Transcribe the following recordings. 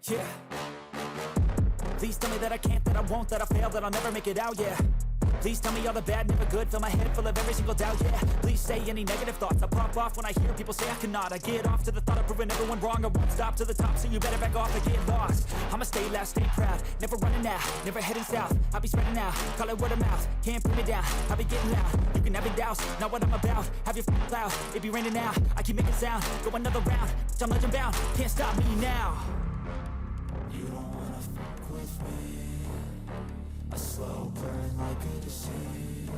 Yeah. Please tell me that I can't, that I won't, that I fail, that I'll never make it out, yeah. Please tell me all the bad, never good, fill my head full of every single doubt, yeah. Please say any negative thoughts, I pop off when I hear people say I cannot. I get off to the thought of proving everyone wrong, I won't stop to the top, so you better back off and get lost. I'ma stay loud, stay proud, never running out, never heading south. I'll be spreading out, call it word of mouth, can't put me down, I'll be getting loud. You can have it douse, not what I'm about, have your f***ing cloud, it be raining now. I keep making sound, go another round, I'm legend bound, can't stop me now. You don't wanna fuck with me, a slow burn like a disease.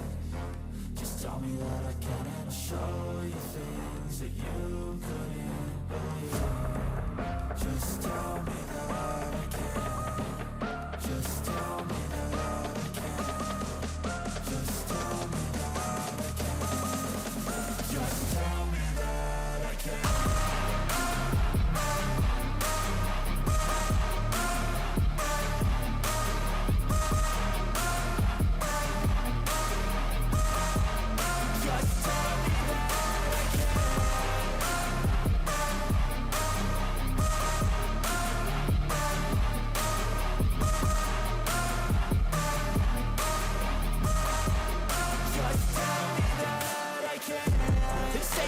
Just tell me that I can and I'll show you things that you couldn't believe. Just tell me that I can. Just tell me that I can. Just tell me that I can. Just tell me that I can.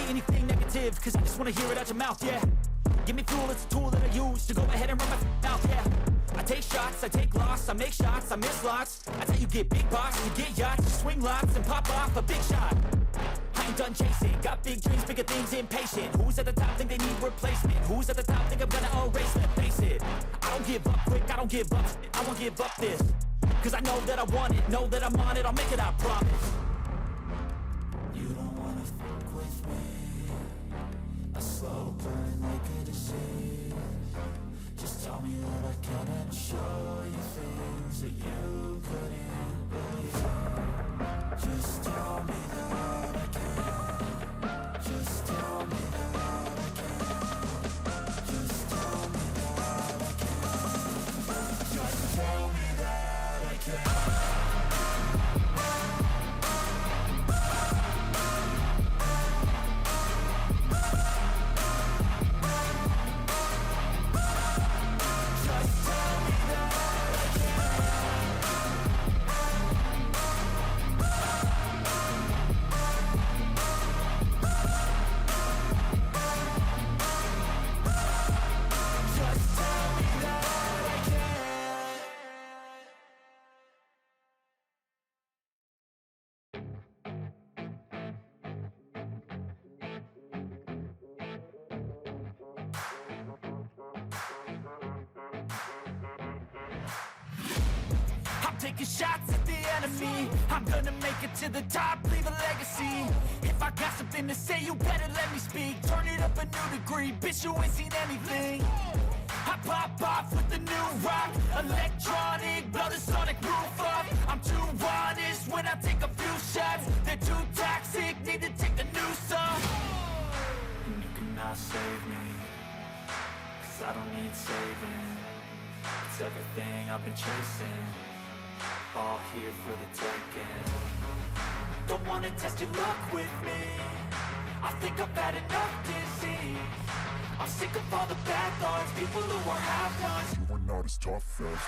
Anything negative, cause I just wanna hear it out your mouth, yeah. Give me fuel, it's a tool that I use to go ahead and run my mouth, yeah. I take shots, I take loss, I make shots, I miss lots. That's how you get big box, you get yachts, you swing lots and pop off a big shot. I ain't done chasing, got big dreams, bigger things, impatient. Who's at the top think they need replacement? Who's at the top think I'm gonna erase it? Face it, I don't give up quick, I don't give up, I won't give up this. Cause I know that I want it, know that I'm on it, I'll make it, I promise. You don't wanna fuck with me, a slow burn like a disease. Just tell me that I can and I'll show you things that you couldn't believe. Just tell me that I can. Just tell me that I can. Just tell me that I can. Just tell me that I can. Taking shots at the enemy, I'm gonna make it to the top, leave a legacy. If I got something to say, you better let me speak. Turn it up a new degree, bitch, you ain't seen anything. I pop off with the new rock, electronic, blow the sonic roof up. I'm too honest when I take a few shots. They're too toxic, need to take the noose off. And you cannot save me, cause I don't need saving. It's everything I've been chasing, all here for the taking. Don't wanna test your luck with me, I think I've had enough disease. I'm sick of all the bad thoughts, people who are half-nots. You are not as tough as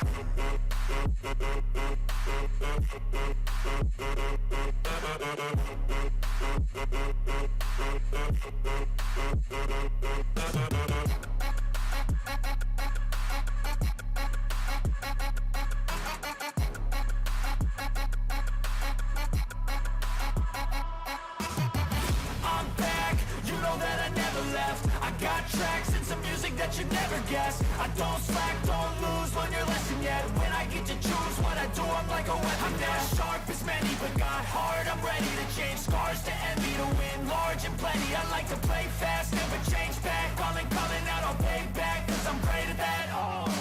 you never guess. I don't slack, don't lose, learn your lesson yet. When I get to choose what I do, I'm like a weapon. I'm not sharp as many, but got heart. I'm ready to change scars to envy, to win large and plenty. I like to play fast, never change back. Calling out, I'll pay back, cause I'm great at that. Oh,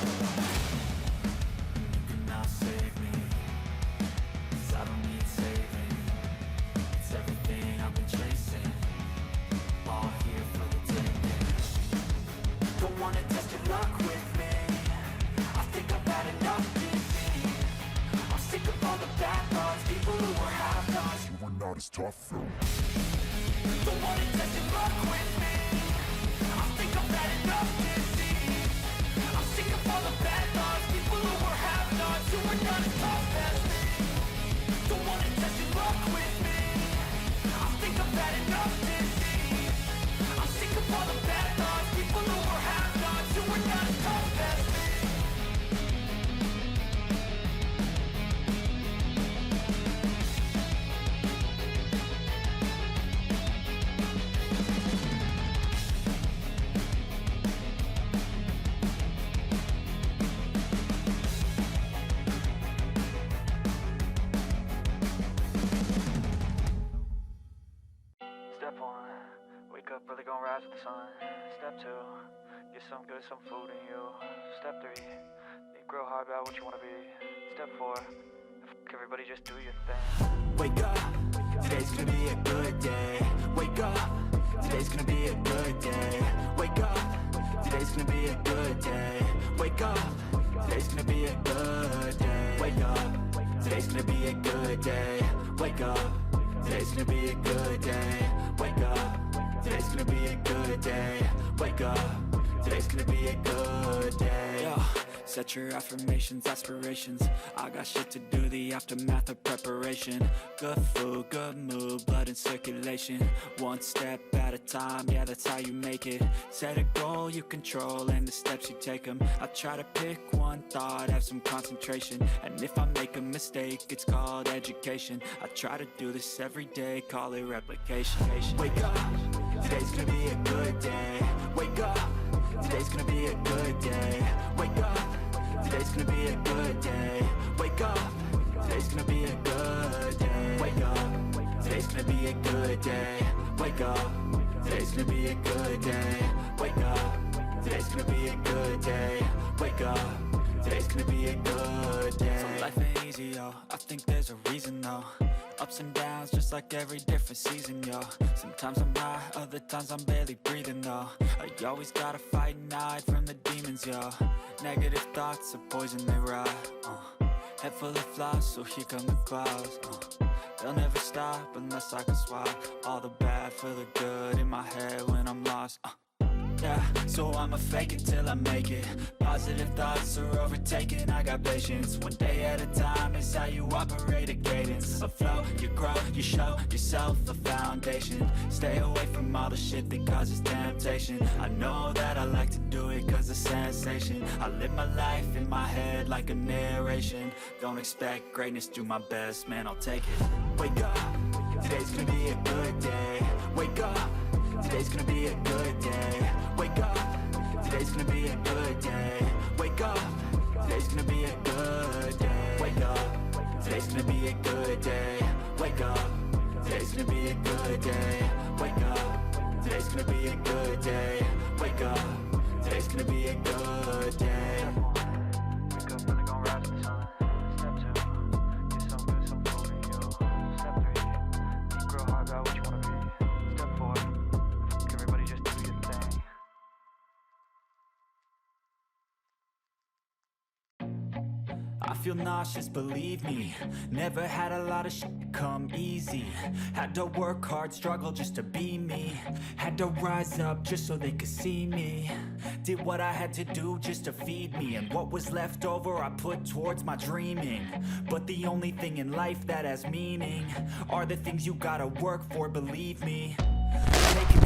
you cannot save me, cause I don't need saving. It's everything I've been chasing, all here for the taking. don't wanna test your luck with me, I think I've had enough disease. I'm sick of all the bad thoughts, people who are half-nots. you are not as tough though. Don't wanna test your luck with me, I think I've had enough disease. I'm sick of all the Wake up, really gonna rise with the sun. Step 2, get some good, some food in you. Step 3, think real hard about what you wanna be. Step 4, everybody just do your thing. Wake up, today's gonna be a good day. Wake up, today's gonna be a good day. Wake up, today's gonna be a good day. Wake up, today's gonna be a good day. Wake up, today's gonna be a good day. Wake up, today's gonna be a good day. Wake up, today's gonna be a good day. Wake up, today's gonna be a good day. Yo, set your affirmations, aspirations. I got shit to do, the aftermath of preparation. Good food, good mood, blood in circulation. One step at a time, yeah, that's how you make it. Set a goal you control and the steps you take them. I try to pick one thought, have some concentration. And if I make a mistake, it's called education. I try to do this every day, call it replication. Wake up, today's gonna be a good day. Wake up, today's gonna be a good day. Wake up, today's gonna be a good day. Wake up, today's gonna be a good day. Wake up, today's gonna be a good day. Wake up, today's gonna be a good day. Wake up, today's gonna be a good day. Wake up, today's gonna be a good day. So life ain't easy, yo, I think there's a reason though. Ups and downs, just like every different season, yo. Sometimes I'm high, other times I'm barely breathing, though. I always gotta fight and hide from the demons, yo. Negative thoughts are poison, they rot. Head full of flies, so here come the clouds. They'll never stop unless I can swap all the bad for the good in my head when I'm lost. Yeah, so I'ma fake it till I make it. Positive thoughts are overtaken, I got patience. One day at a time is how you operate a cadence. A flow, you grow, you show yourself a foundation. Stay away from all the shit that causes temptation. I know that I like to do it cause it's sensation. I live my life in my head like a narration. Don't expect greatness, do my best, man, I'll take it. Wake up, today's gonna be a good day. Wake up, today's gonna be a good day. Wake up, today's gonna be a good day. Wake up, today's gonna be a good day. Wake up, today's gonna be a good day. Wake up, today's gonna be a good day. Wake up, today's gonna be a good day. Wake up, today's gonna be a good day. Wake up, really gonna rise with the sun. Step 2, get some good, some food in you. Step 3, think real hard about what you wanna be. Step 4, everybody just do your thing. I feel nauseous, believe me. Never had a lot of shit come easy. Had to work hard, struggle just to be me. Had to rise up just so they could see me. Did what I had to do just to feed me. And what was left over I put towards my dreaming. But the only thing in life that has meaning are the things you gotta work for, believe me. Taking